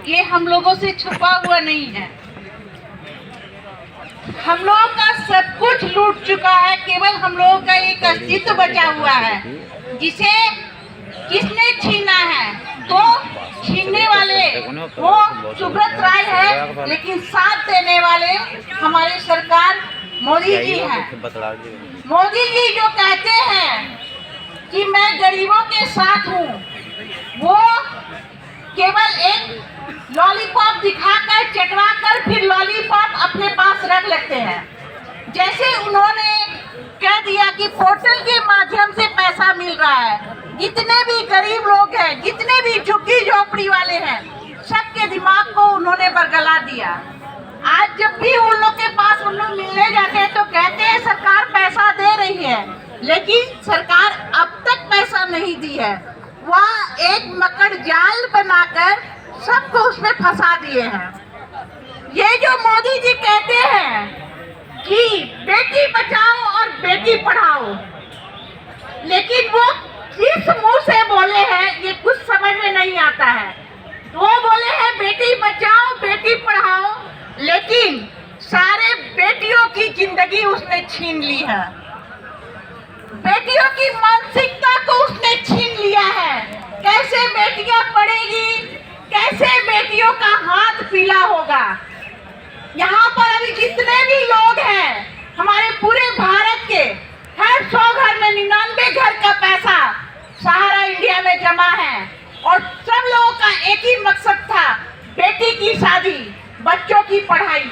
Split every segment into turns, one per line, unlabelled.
ये हम लोगों से छुपा हुआ नहीं है। हम लोगों का सब कुछ लूट चुका है, केवल हम लोगों का एक अस्तित्व बचा हुआ है, जिसे किसने छीना है? तो छीनने वाले वो सुब्रत राय है, लेकिन साथ देने वाले हमारी सरकार मोदी जी हैं। मोदी जी जो कहते हैं कि मैं गरीबों के साथ हूँ, वो केवल एक लॉलीपॉप दिखाकर चटवाकर फिर लॉलीपॉप अपने पास रख लेते हैं। जैसे उन्होंने कह दिया कि पोर्टल के माध्यम से पैसा मिल रहा है, जितने भी गरीब लोग हैं, जितने भी झुग्गी झोपड़ी वाले हैं, सबके दिमाग को उन्होंने बरगला दिया। आज जब भी उन लोग के पास उन लोग मिलने जाते हैं तो कहते हैं सरकार पैसा दे रही है, लेकिन सरकार अब तक पैसा नहीं दी है। वह एक मकड़ जाल बनाकर सबको उसमें फंसा दिए हैं। ये जो मोदी जी कहते हैं कि बेटी बचाओ और बेटी पढ़ाओ, लेकिन वो किस मुंह से बोले हैं ये कुछ समझ में नहीं आता है। वो बोले हैं बेटी बचाओ बेटी पढ़ाओ, लेकिन सारे बेटियों की जिंदगी उसने छीन ली है। बेटियों की मानसिकता को उसने छीन लिया है। कैसे बेटियां पढ़ेगी, कैसे बेटियों का हाथ पीला होगा। यहाँ पर अभी जितने भी लोग हैं हमारे पूरे भारत के, हर 100 घर में 99 घर का पैसा सहारा इंडिया में जमा है, और सब लोगों का एक ही मकसद था, बेटी की शादी, बच्चों की पढ़ाई।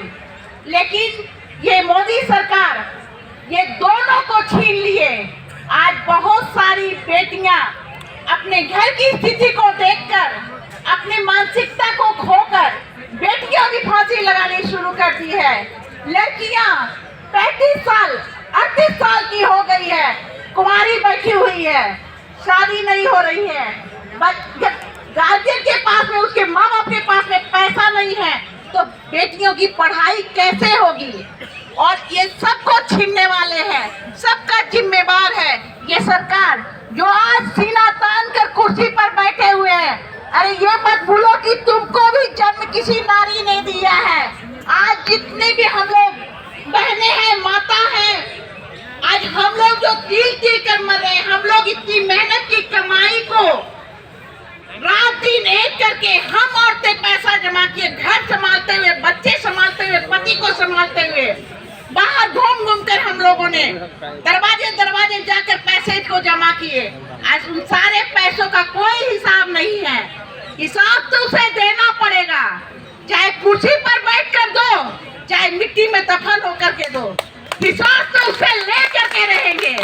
लेकिन ये मोदी सरकार ये दोनों को छीन लिए। आज बहुत सारी बेटियां अपने घर की स्थिति को देखकर, अपनी मानसिकता को खोकर बेटियों की फांसी लगानी शुरू कर दी है। लड़कियां 35 साल 38 साल की हो गई है, कुंवारी बैठी हुई है, शादी नहीं हो रही है। गार्जियन के पास में, उसके माँ बाप के पास में पैसा नहीं है, तो बेटियों की पढ़ाई कैसे होगी? और ये सबको छीनने वाले हैं, सबका जिम्मेवार है ये सरकार, जो आज सीना तान कर कुर्सी पर बैठे हुए हैं। अरे ये मत भूलो कि तुमको भी जन्म किसी नारी ने दिया है। आज जितने भी हम लोग बहनें हैं, माता हैं, आज हम लोग जो तिल कर मर रहे हैं, हम लोग इतनी मेहनत की कमाई को रात दिन एक करके हम औरतें पैसा जमा किए, घर संभालते हुए, बच्चे संभालते हुए, पति को संभालते हुए, बाहर घूम घूम कर हम लोगों ने दरवाजे दरवाजे जाकर पैसे को जमा किए। आज उन सारे पैसों का कोई हिसाब नहीं है। हिसाब तो उसे देना पड़ेगा, चाहे कुर्सी पर बैठ कर दो, चाहे मिट्टी में दफन होकर के दो, हिसाब तो उसे ले करके रहेंगे।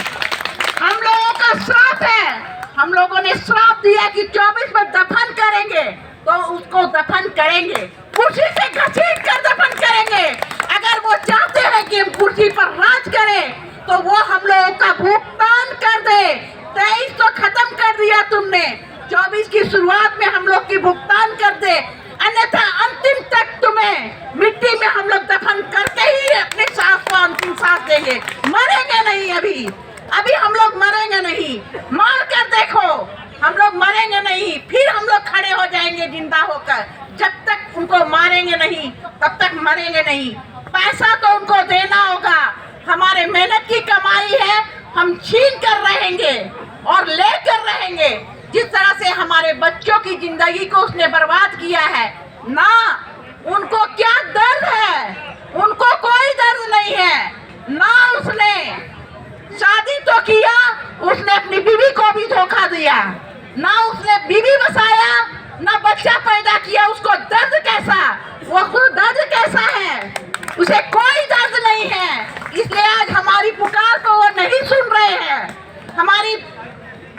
हम लोगों का श्राप है, हम लोगों ने श्राप दिया कि 24 में दफन करेंगे, तो उसको दफन करेंगे, कुर्सी से घसीट कर दफन करेंगे। अगर वो चाहते हैं कि हम कुर्सी पर राज करें, तो वो हम लोगों का भुगतान कर दे। 23 तो खत्म कर दिया तुमने, 24 की शुरुआत में हम लोग की भुगतान कर दे, अन्यथा अंतिम तक तुम्हें मिट्टी में हम लोग दफन करके ही अपने सांस को अंतिम सांस देंगे। मरेंगे नहीं, अभी हम लोग मरेंगे नहीं। मार कर देखो, हम लोग मरेंगे नहीं, फिर हम लोग खड़े हो जाएंगे जिंदा होकर। जब तक उनको मारेंगे नहीं तब तक मरेंगे नहीं। पैसा तो उनको देना होगा, हमारे मेहनत की कमाई है, हम छीन कर रहेंगे और लेकर रहेंगे। जिस तरह से हमारे बच्चों की जिंदगी को उसने बर्बाद किया है ना, उनको क्या दर्द है? उनको कोई दर्द नहीं है ना। उसने शादी तो किया, उसने अपनी बीवी को भी धोखा दिया, ना उसने बीवी बसाया, ना बच्चा पैदा किया। उसको दर्द कैसा, वो दर्द कैसा है? उसे कोई दर्द नहीं है। इसलिए आज हमारी पुकार को वो नहीं सुन रहे हैं। हमारी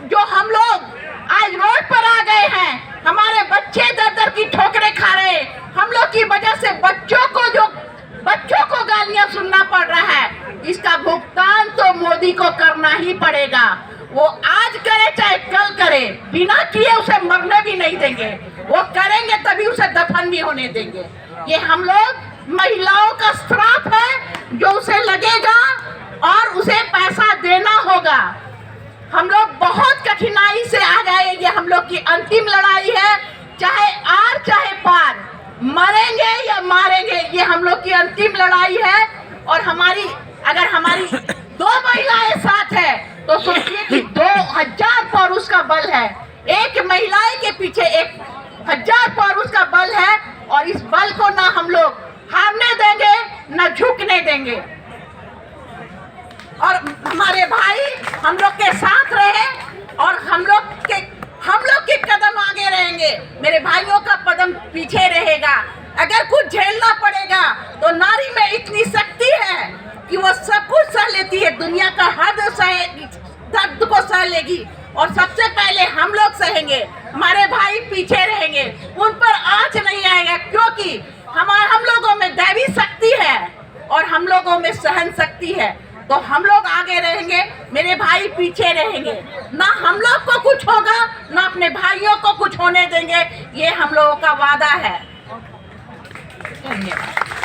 जो हम लोग आज रोड पर आ गए हैं, हमारे बच्चे दर दर की ठोकरें खा रहे हैं। हम लोग की वजह से बच्चों को गालियां सुनना पड़ रहा है। इसका भुगतान तो मोदी को करना ही पड़ेगा। वो आज करे चाहे कल करे, बिना किए उसे मरने भी नहीं देंगे। वो करेंगे तभी उसे दफन भी होने देंगे। ये हम लोग महिलाओं का श्राप है जो उसे लगेगा और उसे पैसा देना होगा। हम लोग बहुत कठिनाई से आ गए, ये हम लोग की अंतिम लड़ाई है। चाहे आर चाहे पार, मरेंगे या मारेंगे, ये हम लोग की अंतिम लड़ाई है। और अगर हमारी 2 महिलाएं साथ है तो सोचिए कि 2000 पुरुष का बल है। एक महिलाएं के पीछे 1000 पुरुष का बल है, और इस बल को ना हम लोग हारने देंगे, ना झुकने देंगे। और हमारे भाई हम लोग के साथ रहे, और हम लोग के कदम आगे रहेंगे, मेरे भाइयों का कदम पीछे रहेगा। अगर कुछ झेलना पड़ेगा तो नारी में इतनी शक्ति है कि वो सब कुछ सह लेती है, दुनिया का हर दर्द को सह लेगी। और सबसे पहले हम लोग सहेंगे, हमारे भाई पीछे रहेंगे, उन पर आंच नहीं आएगा, क्योंकि हम लोगों में दैवी शक्ति है और हम लोगों में सहन शक्ति है। तो हम लोग आगे रहेंगे, मेरे भाई पीछे रहेंगे। ना हम लोग को कुछ होगा, ना अपने भाइयों को कुछ होने देंगे, ये हम लोगों का वादा है। धन्यवाद।